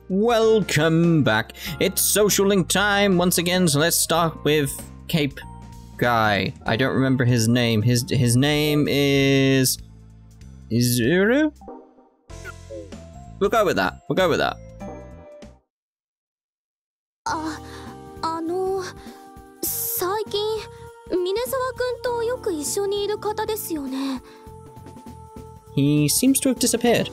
Welcome back. It's Social Link time once again, so let's start with Cape Guy. I don't remember his name. His name is Izuru? We'll go with that. We'll go with that. He seems to have disappeared.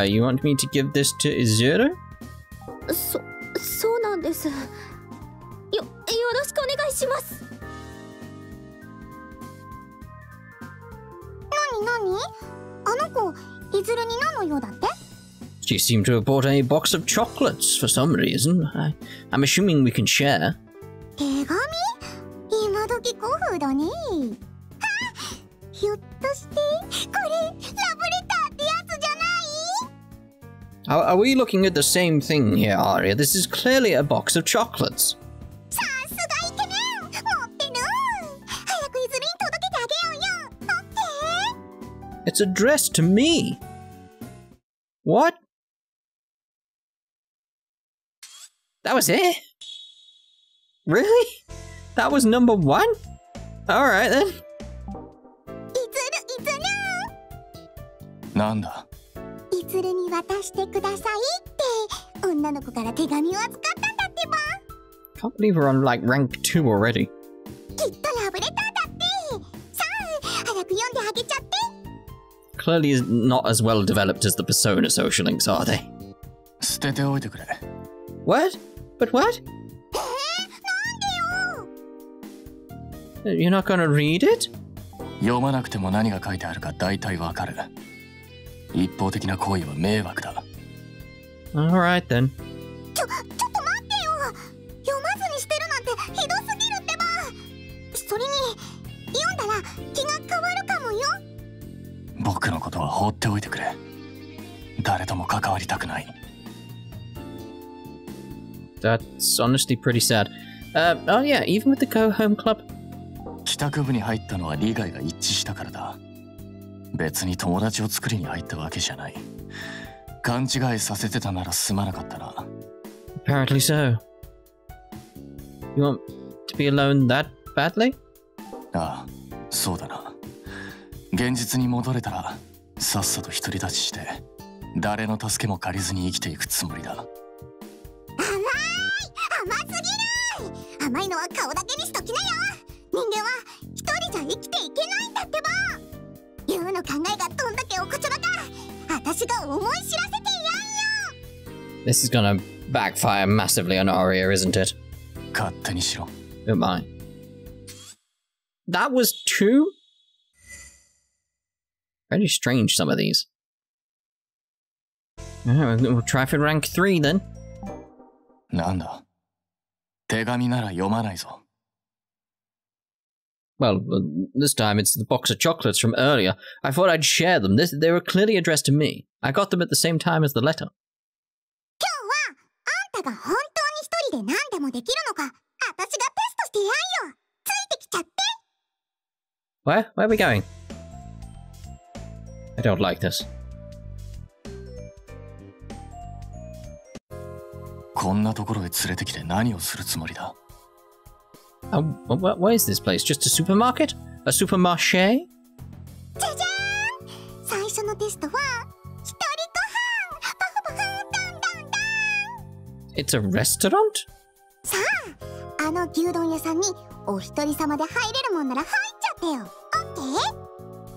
You want me to give this to Izuru? She seemed to have bought a box of chocolates for some reason. I'm assuming we can share. Are we looking at the same thing here, Aria? This is clearly a box of chocolates. It's addressed to me. What? That was it? Really? That was number one? Alright then. Nanda. Can't believe we're on like rank 2 already. Clearly is not as well developed as the Persona social links, are they? What? But what? You're not gonna read it? Alright then. That's honestly pretty sad. Oh yeah, even with the Go Home Club? Apparently so. You want to be alone that badly? This is gonna backfire massively on Aria, isn't it? Don't mind. That was 2? Very strange, some of these. We'll try for rank 3 then. Well, this time it's the box of chocolates from earlier. I thought I'd share them. They were clearly addressed to me. I got them at the same time as the letter. Where are we going? I don't like this. What is this place? Just a supermarket? A supermarché? It's a restaurant?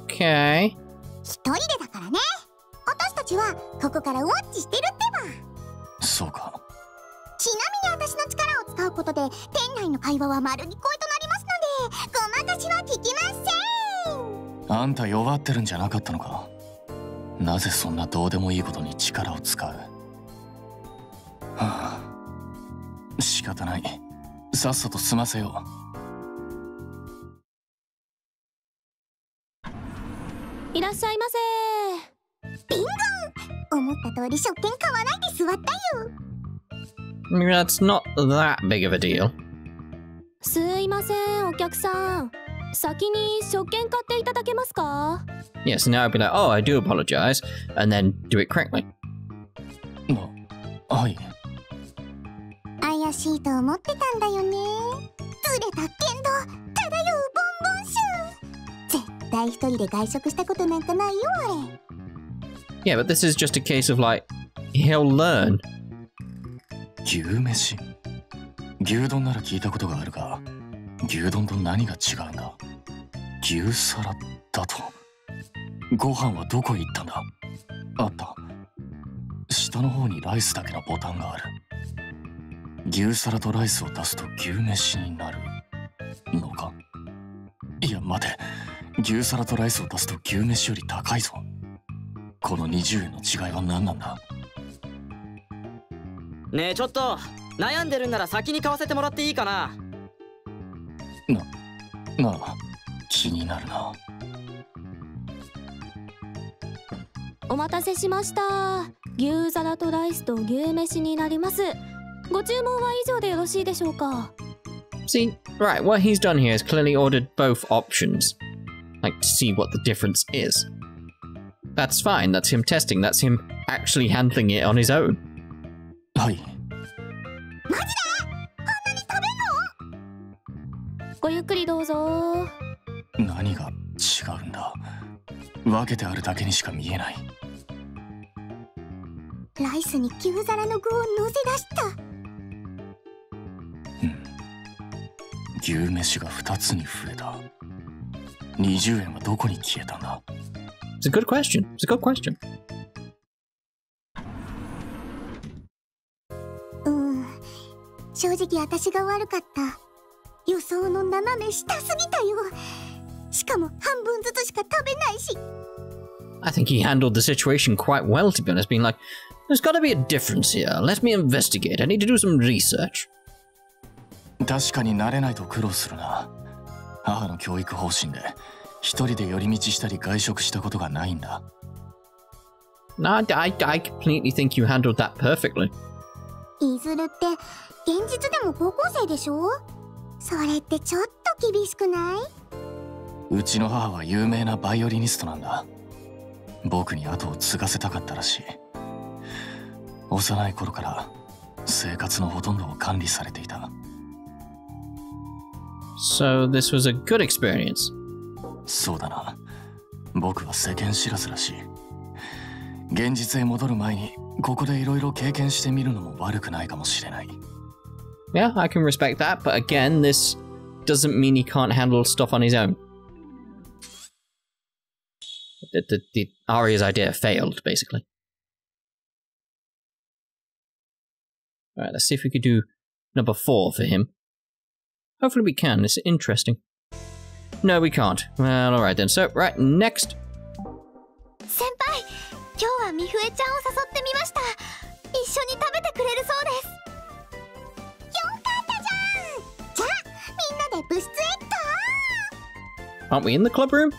Okay. ちなみに私の力を使うことで店内の会話は丸聞こえとなりますので、ごまかしは聞きません。あんた弱ってるんじゃなかったのか。なぜそんなどうでもいいことに力を使う。はあ、仕方ない。さっさと済ませよう。いらっしゃいませ。ビンゴン、思った通り食券買わないで座ったよ。That's not that big of a deal. すいません、お客さん。先に食券買っていただけますか？ Yes, now I'd be like, oh, I do apologize, and then do it correctly. はい。怪しいと思ってたんだよね。ずれたけんど、漂うボンボンシュー。絶対一人で外食したことなんかないよ、あれ。Yeah, but this is just a case of like, he'll learn. 牛飯？牛丼なら聞いたことがあるが、牛丼と何が違うんだ？牛皿だと。ご飯はどこへ行ったんだ？あった。下の方にライスだけのボタンがある。牛皿とライスを足すと牛飯になるのか？いや待て、牛皿とライスを足すと牛飯より高いぞ。この20円の違いは何なんだ？ねえちょっと、悩んでるんなら先に買わせてもらっていいかな。なあ、気になるな。お待たせしました。牛皿とライスと牛飯になります。ご注文は以上でよろしいでしょうか？ See, right, what he's done here is clearly ordered both options. Like, to see what the difference is. That's fine, that's him testing, that's him actually handling it on his own. はい。マジで？こんなに食べんの？ごゆっくりどうぞ。何が違うんだ？分けてあるだけにしか見えない。ライスに牛皿の具を乗せ出した。牛飯が2つに増えた。20円はどこに消えたんだ？ It's a good question. It's a good question. 正直私が悪かった。予想の斜め下すぎたよ。しかも半分ずつしか食べないし。I think he handled the situation quite well, to be honest, being like, there's gotta be a difference here. Let me investigate. I need to do some research. 確かに慣れないと苦労するな。母の教育方針で一人で寄り道したり外食したことがないんだ。No, I completely think you handled that perfectly. いずるって現実でも高校生でしょ？それってちょっと厳しくない？うちの母は有名なバイオリニストなんだ。僕に後を継がせたかったらしい。幼い頃から生活のほとんどを管理されていた。So this was a good experience. そうだな。僕は世間知らずらしい。現実へ戻る前にここでいろいろ経験してみるのも悪くないかもしれない。Yeah, I can respect that, but again, this doesn't mean he can't handle stuff on his own. The Arya's idea failed, basically. Alright, let's see if we could do number 4 for him. Hopefully we can, it's interesting. No, we can't. Well, alright then. So, right, next. 先輩、今日はみふえちゃんを誘ってみました。一緒に食べてくれるそうです。よかったじゃん。じゃあ、みんなで部室へ行こう。 Aren't we in the club room?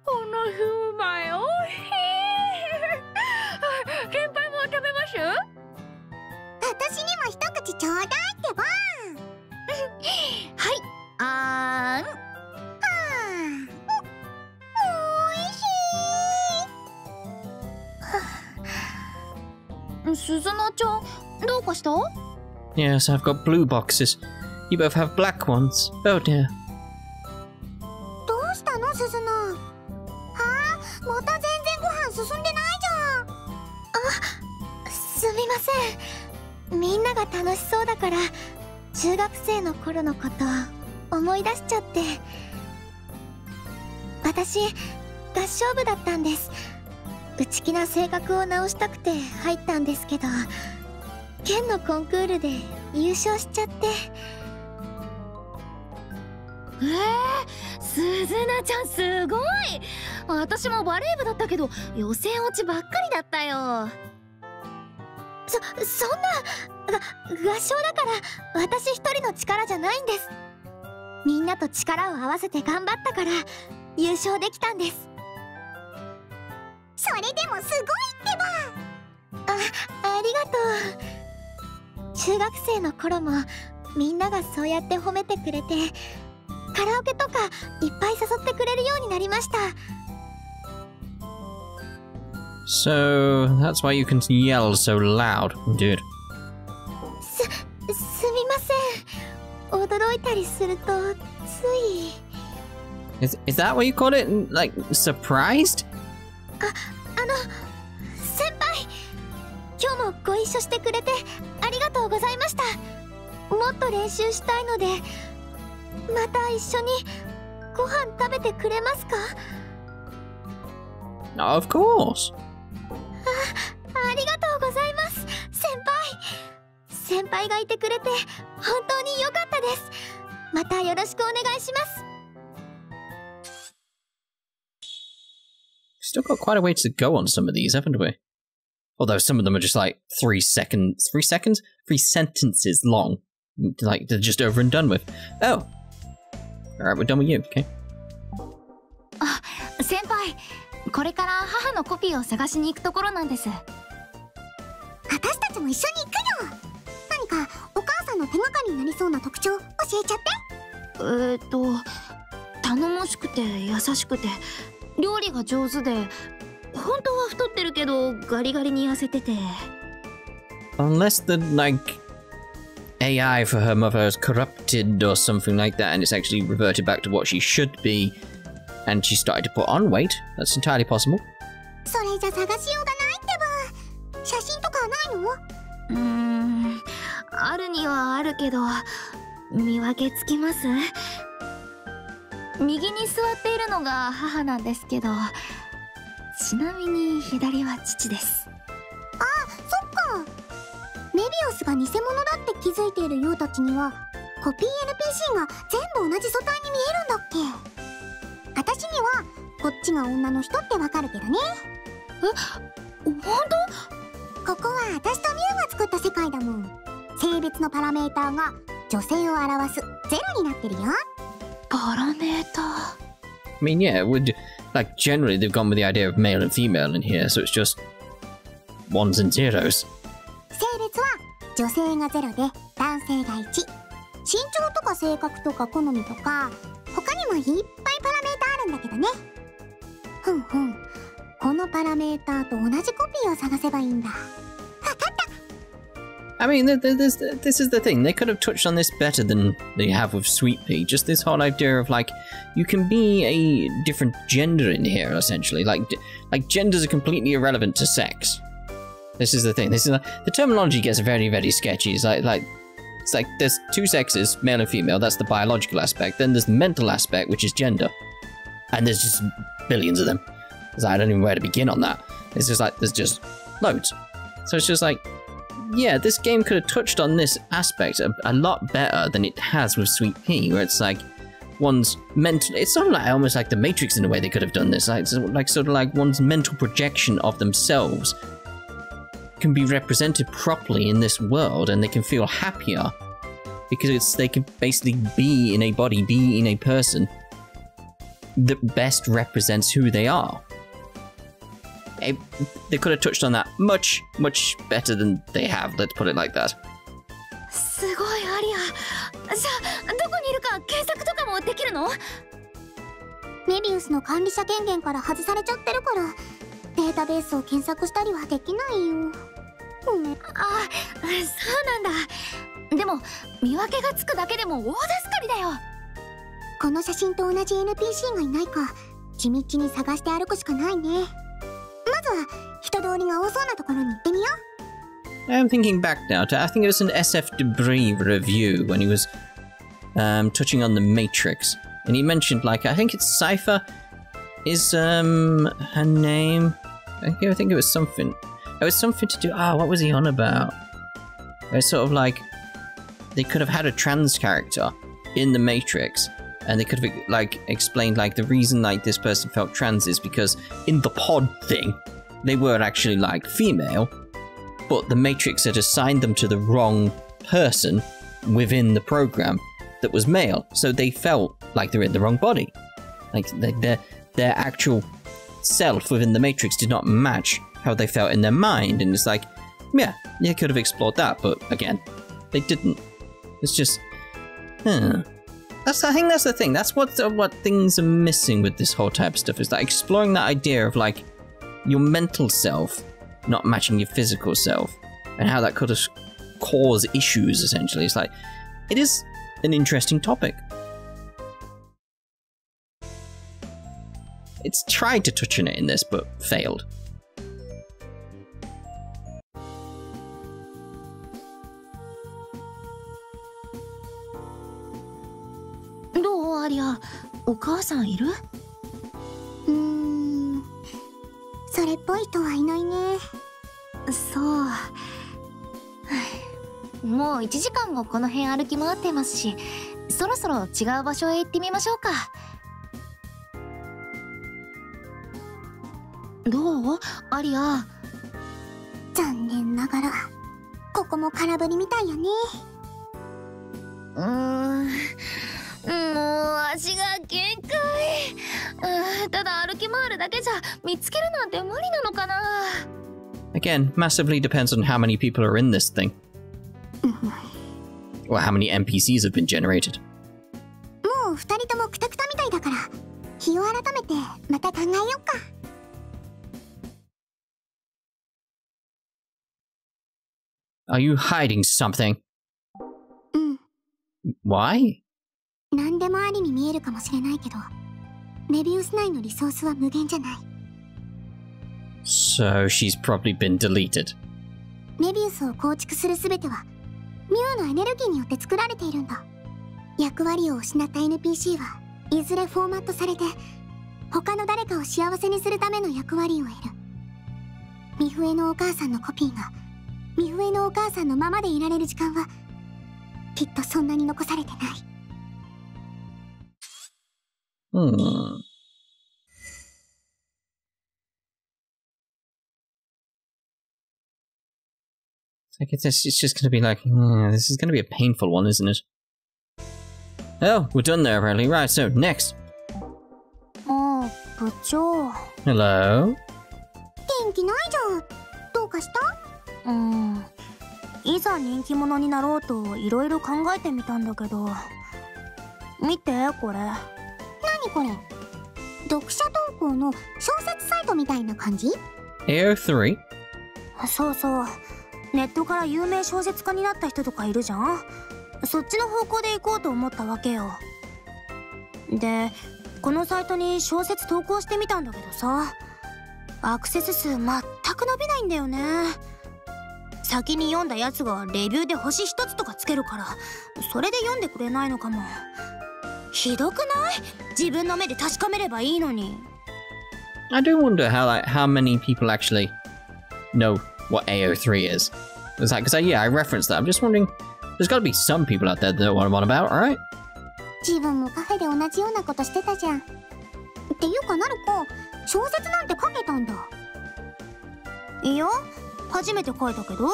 このシューマイおいしい。先輩も食べます？私にも一口ちょうだいってば。はい、あーん。おいしい。鈴乃ちゃん、どうかした？ Yes, I've got blue boxes. You both have black ones. Oh dear. どうしたの、鈴乃？あー、また全然ご飯進んでないじゃん。あ、すみません。みんなが楽しそうだから中学生の頃のこと思い出しちゃって。私合唱部だったんです。内気な性格を直したくて入ったんですけど、県のコンクールで優勝しちゃって。すずなちゃんすごい。私もバレー部だったけど予選落ちばっかりだったよ。そんな合唱だから私一人の力じゃないんです。みんなと力を合わせて頑張ったから優勝できたんです。それでもすごいってば。ありがとう。中学生の頃もみんながそうやって褒めてくれて、カラオケとかいっぱい誘ってくれるようになりました。So that's why you can yell so loud, dude. すみません。驚いたりするとつい。Is that what you call it? Like surprised? 先輩、今日もご一緒してくれてありがとうございました。もっと練習したいので、また一緒にご飯食べてくれますか？ Of course. ありがとうございます、先輩がいてくれて本当に良かったです。またよろしくお願いします。Still got quite a way to go on some of these, haven't we? Although some of them are just like 3 sentences long. Like, they're just over and done with. Oh. Alright, we're done with you, okay? 先輩、これから母のコピーを探しに行くところなんです。私たちも一緒に行くよ。何かお母さんの手がかりになりそうな特徴教えちゃって。頼もしくて優しくて料理が上手で、本当は太ってるけどガリガリに痩せてて。Unless the, like, AI for her mother is corrupted or something like that and it's actually reverted back to what she should be and she started to put on weight, that's entirely possible. それじゃ探しようがないってば。写真とかないの？あるにはあるけど見分けつきます？右に座っているのが母なんですけど、ちなみに左は父です。そっか。メビウスが偽物だって気づいているようたちにはコピー NPC が全部同じ素体に見えるんだっけ？私にはこっちが女の人ってわかるけどね。本当？ここは私とミュウが作った世界だもん。性別のパラメーターが女性を表すゼロになってるよ。パラメーター。I mean, yeah, it would, like, generally they've gone with the idea of male and female in here, so it's just ones and zeros. 性別は女性が0で男性が1。身長とか性格とか好みとか他にもいっぱいパラメーターあるんだけどね。このパラメーターと同じコピーを探せばいいんだ。わかった。I mean, this is the thing. They could have touched on this better than they have with Sweet Pea. Just this whole idea of, like, you can be a different gender in here, essentially. Like genders are completely irrelevant to sex. This is the thing. This is the terminology gets very, very sketchy. It's like there's two sexes, male and female. That's the biological aspect. Then there's the mental aspect, which is gender, and there's just billions of them. So I don't even know where to begin on that. It's just like there's just loads. So it's just like, yeah, this game could have touched on this aspect a lot better than it has with Sweet Pea, where it's like one's mental. It's sort of like almost like the Matrix in a way. They could have done this, like sort of like one's mental projection of themselves can be represented properly in this world, and they can feel happier because they can basically be in a body, be in a person that best represents who they are. They could have touched on that much, much better than they have. Let's put it like that. すごいアリア。じゃあどこにいるか検索とかもできるの？メビウスの管理者権限から外されちゃってるからデータベースを検索したりはできないよ。そうなんだ。でも見分けがつくだけでも大助かりだよ。この写真と同じ NPC がいないか地道に探して歩くしかないね。まずは人通りが多そうなところに行ってみよう。I'm thinking back now to, I think it was an SF Debris review when he was touching on the Matrix, and he mentioned, like, I think it's Cypher is her name? I think it was something. It was something to do. What was he on about? It was sort of like they could have had a trans character in the Matrix, and they could have like explained like the reason like this person felt trans is because in the pod thing they were actually like female, but the Matrix had assigned them to the wrong person within the program that was male, so they felt like they're in the wrong body. Like their actual self within the Matrix did not match how they felt in their mind, and it's like, yeah, they could have explored that, but again, they didn't. It's just, I think that's the thing. That's what things are missing with this whole type of stuff, is like exploring that idea of like your mental self not matching your physical self, and how that could have caused issues. Essentially, it's like it is an interesting topic. It's tried to touch on it in this, but failed.どうアリア、お母さんいる？それっぽい人はいないね。そう。もう1時間もこの辺歩き回ってますし、そろそろ違う場所へ行ってみましょうか。どう？アリア。残念ながらここも空振りみたいよね。もう足が限界。ただ歩き回るだけじゃ見つけるなんて無理なのかな。Again, massively depends on how many people are in this thing. Or how many NPCs have been generated. もう2人ともクタクタみたいだから、日を改めてまた考えようか。Are you hiding something? Why? 何でもありに見えるかもしれないけど、メビウス内のリソースは無限じゃない。So she's probably been deleted. メビウスを構築するすべてはミュウのエネルギーによって作られているんだ。役割を失った NPC はいずれフォーマットされて、他の誰かを幸せにするための役割を得る。ミフエのお母さんのコピーがミフエのお母さんのままでいられる時間はきっとそんなに残されてない。It's just going to be like, this is going to be a painful one, isn't it? Oh, we're done there, apparently. Right, so, next. 部長。Hello? 元気ないじゃん。どうかした？いざ人気者になろうといろいろ考えてみたんだけど、見てこれ。何これ？読者投稿の小説サイトみたいな感じ？ AO3? そうそう。ネットから有名小説家になった人とかいるじゃん。そっちの方向で行こうと思ったわけよ。で、このサイトに小説投稿してみたんだけどさ、アクセス数全く伸びないんだよね。先に読んだやつがレビューで星1つとかつけるから、それで読んでくれないのかも。ひどくない？自分の目で確かめればいいのに。I do wonder how many people actually know what AO3 is. It's like, because I referenced that. I'm just wondering, there's got to be some people out there that know what I'm on about, right? 自分もカフェで同じようなことしてたじゃん。っていうかナルコ、小説なんて書けたんだ。いや、初めて書いたけど。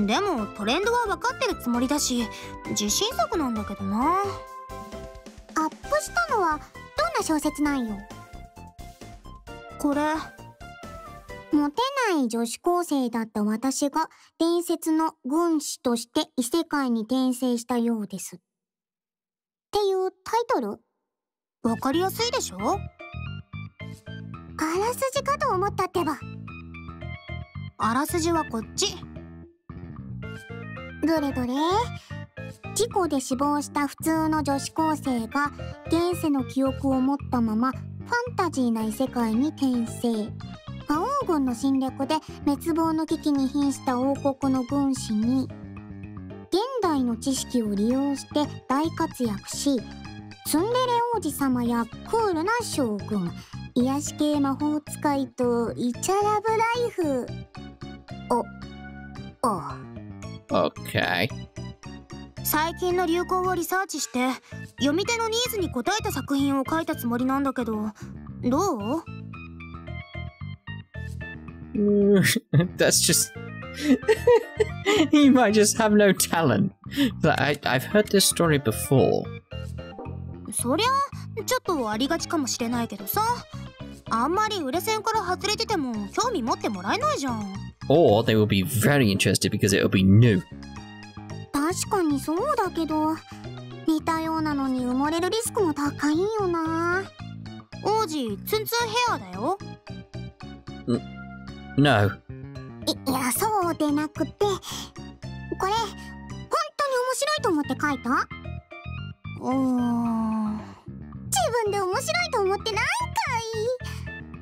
でもトレンドは分かってるつもりだし、自信作なんだけどな。アップしたのはどんな小説なんよ？これ。モテない女子高生だった私が伝説の軍師として異世界に転生したようです。っていうタイトル？わかりやすいでしょ？あらすじかと思ったってば。あらすじはこっち。どれどれ？事故で死亡した普通の女子高生が現世の記憶を持ったままファンタジーな異世界に転生。魔王軍の侵略で滅亡の危機に瀕した王国の軍師に現代の知識を利用して大活躍し、ツンデレ王子様やクールな将軍、癒し系魔法使いとイチャラブライフ。Okay. 最近の流行をリサーチして読み手のニーズに応えた作品を書いたつもりなんだけど、どう？ That's just... He might just have no talent. I've heard this story before. そりゃちょっとありがちかもしれないけどさ、あんまり売れ線から外れてても興味持ってもらえないじゃん。Or they will be very interested because it will be new. 確かにそうだけど、似たようなのに埋もれるリスクも高いよな。王子ツンツンヘアだよ。No. いや、そうでなくて、これ本当に面白いと思って書いた？自分で面白いと思ってないんか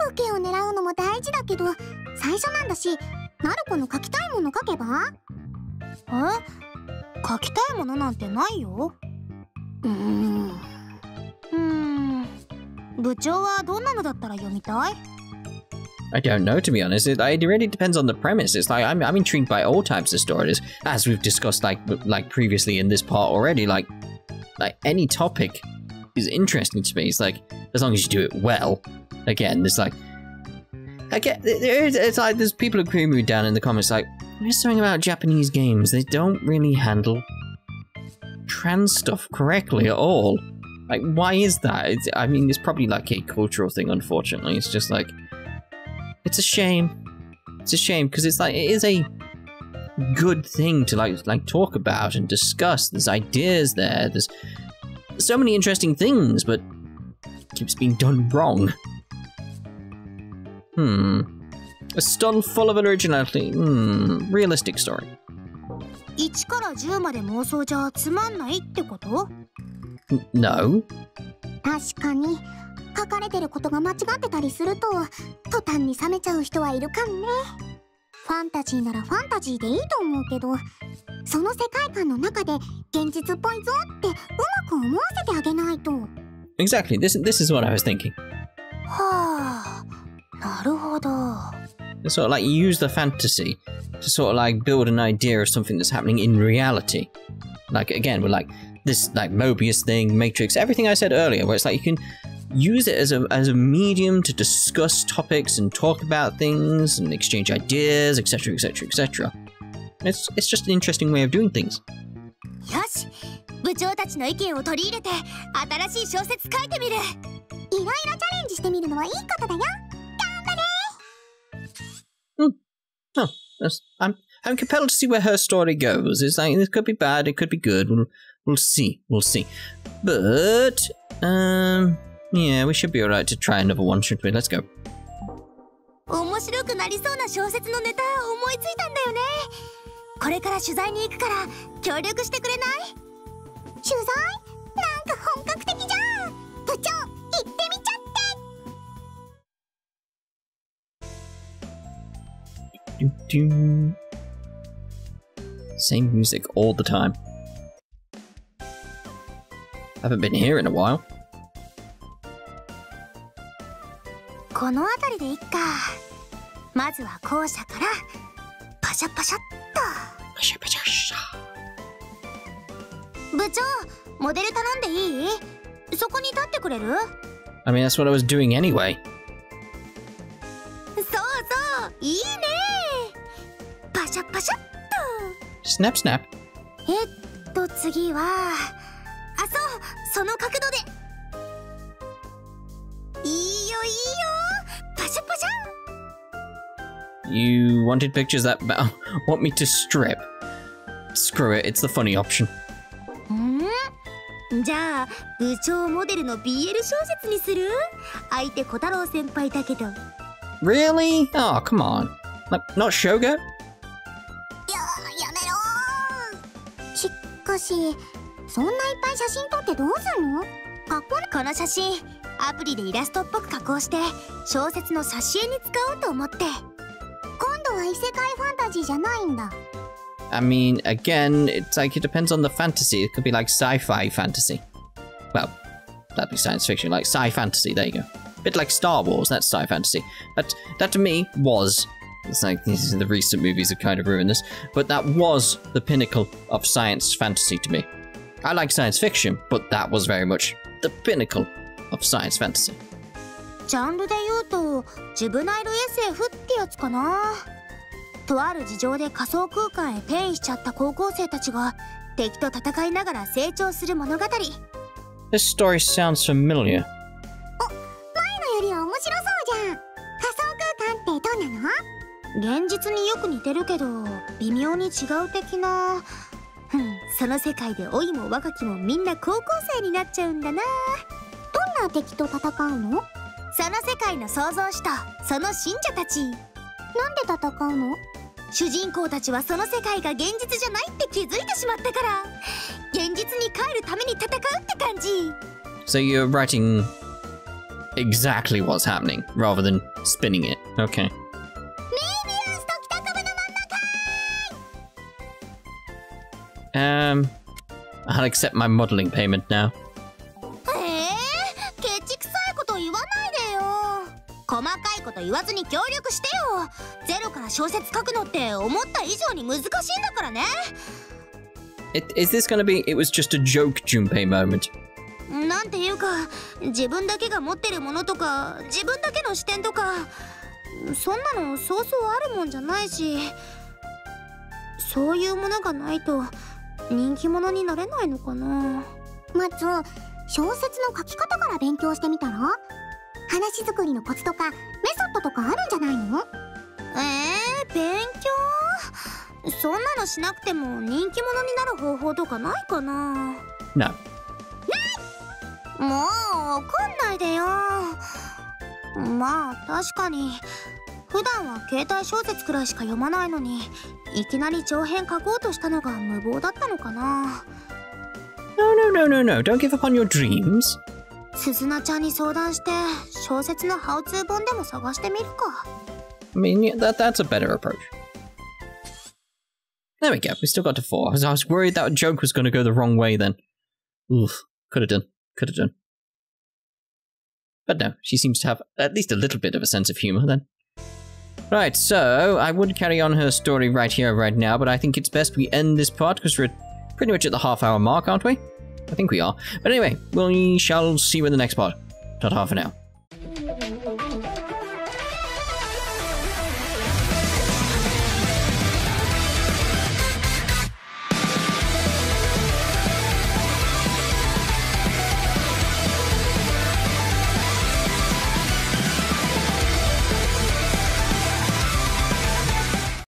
い。受けを狙うのも大事だけど、最初なんだし、なる子の書きたいもの書けば？書きたいものなんてないよ。部長はどんなのだったら読みたい？ I don't know, to be honest. It really depends on the premise. It's like I'm intrigued by all types of stories, as we've discussed like previously in this part already. Like any topic is interesting to me. It's like as long as you do it well. Again, there's like it's like there's people agreeing with me down in the comments. Like there's something about Japanese games. They don't really handle trans stuff correctly at all. Like why is that? I mean, it's probably like a cultural thing. Unfortunately, it's just like. It's a shame. It's a shame because it's like it is a good thing to like talk about and discuss. There's ideas there. There's so many interesting things, but it keeps being done wrong. A stun full of originality. Realistic story. 1から10まで妄想じゃつまんないってこと？ No. 確かに。書かれてることが間違ってたりすると途端に冷めちゃう人はいるかんね。ファンタジーならファンタジーでいいと思うけど、その世界観の中で現実っぽいぞってうまく思わせてあげないと。Exactly. This is what I was thinking. はあ、なるほど。Sort of like you use the fantasy to sort of like build an idea of something that's happening in reality. Like again, with like this like Mobius thing, Matrix, everything I said earlier, where it's like you can use it as a medium to discuss topics and talk about things and exchange ideas, etc., etc., etc. It's just an interesting way of doing things. よし、部長たちの意見を取り入れて新しい小説書いてみる。いろいろチャレンジしてみるのはいいことだよ。頑張れ。I'm compelled to see where her story goes. It's like it could be bad, it could be good. We'll see. But yeah, we should be alright to try another one, shouldn't we? Let's go. 面白くなりそうな小説のネタ思いついたんだよね。これから取材に行くから協力してくれない？取材？なんか本格的じゃん。部長、行ってみちゃって。Same music all the time. Haven't been here in a while. この辺りでいっか。まずは校舎からパシャパシャっと。パシャパシャシャ。部長、モデル頼んでいい？そこに立ってくれる？ I mean, that's what I was doing anyway. そうそう、いいね。パシャパシャっと。Snap, snap. 次は、その角度で。いいよ。パシャパシャ。You wanted pictures that want me to strip? Screw it, it's the funny option. じゃあ、部長モデルの BL 小説にする？相手小太郎先輩だけど。Really? Oh, come on. Like, not Shoga? やめろ。しかし、そんないっぱい写真撮ってどうすんの？この写真、アプリでイラストっぽく加工して小説の挿絵に使おうと思って。今度は異世界ファンタジーじゃないんだ。I mean, again, it's like it depends on the fantasy. It could be like sci-fi fantasy. Well, that'd be science fiction, like sci-fantasy, there you go. A bit like Star Wars, that's sci-fi fantasy. That to me was... It's like, the recent movies have kind of ruined this, but that was the pinnacle of science fantasy to me. I like science fiction, but that was very much the pinnacle of science fantasy. ジャンルで言うとジュブナイル SF ってやつかな。とある事情で仮想空間へ転移しちゃった高校生たちが敵と戦いながら成長する物語。 This story sounds familiar. 前のよりは面白そうじゃん。仮想空間ってどんなの？現実によく似てるけど微妙に違う的な。その世界で老いも若きもみんな高校生になっちゃうんだな。どんな敵と戦うの？その世界の創造主とその信者たち。なんで戦うの？主人公たちはその世界が現実じゃないって気づいてしまったから現実に帰るために戦うって感じ。 So you're writing exactly what's happening rather than spinning it. Okay. I'll accept my modeling payment now. ケチくさいこと言わないでよ。細かいこと言わずに協力してよ。ゼロから小説書くのって思った以上に難しいんだからね。Is this gonna be, it was just a joke Junpei moment? なんていうか、自分だけが持ってるものとか、自分だけの視点とか、そんなのそうそうあるもんじゃないし、そういうものがないと人気者になれないのかな。まず小説の書き方から勉強してみたら？話作りのコツとかメソッドとかあるんじゃないの？勉強？そんなのしなくても人気者になる方法とかないかな。 No. もう怒んないでよ。まあ確かに普段は携帯小説くらいしか読まないのにいきなり長編書こうとしたのが無謀だったのかな。 No. Don't give up on your dreams. 鈴菜ちゃんに相談して小説のハウツー本でも探してみるか。 I mean, yeah, that's a better approach. There we go. We still got to 4. I was worried that joke was going to go the wrong way then. Oof. Could have done. But no, she seems to have at least a little bit of a sense of humor then. Right, so I would carry on her story right here, right now, but I think it's best we end this part because we're pretty much at the half-hour mark, aren't we? I think we are. But anyway, we shall see you in the next part. Ta-ta for now.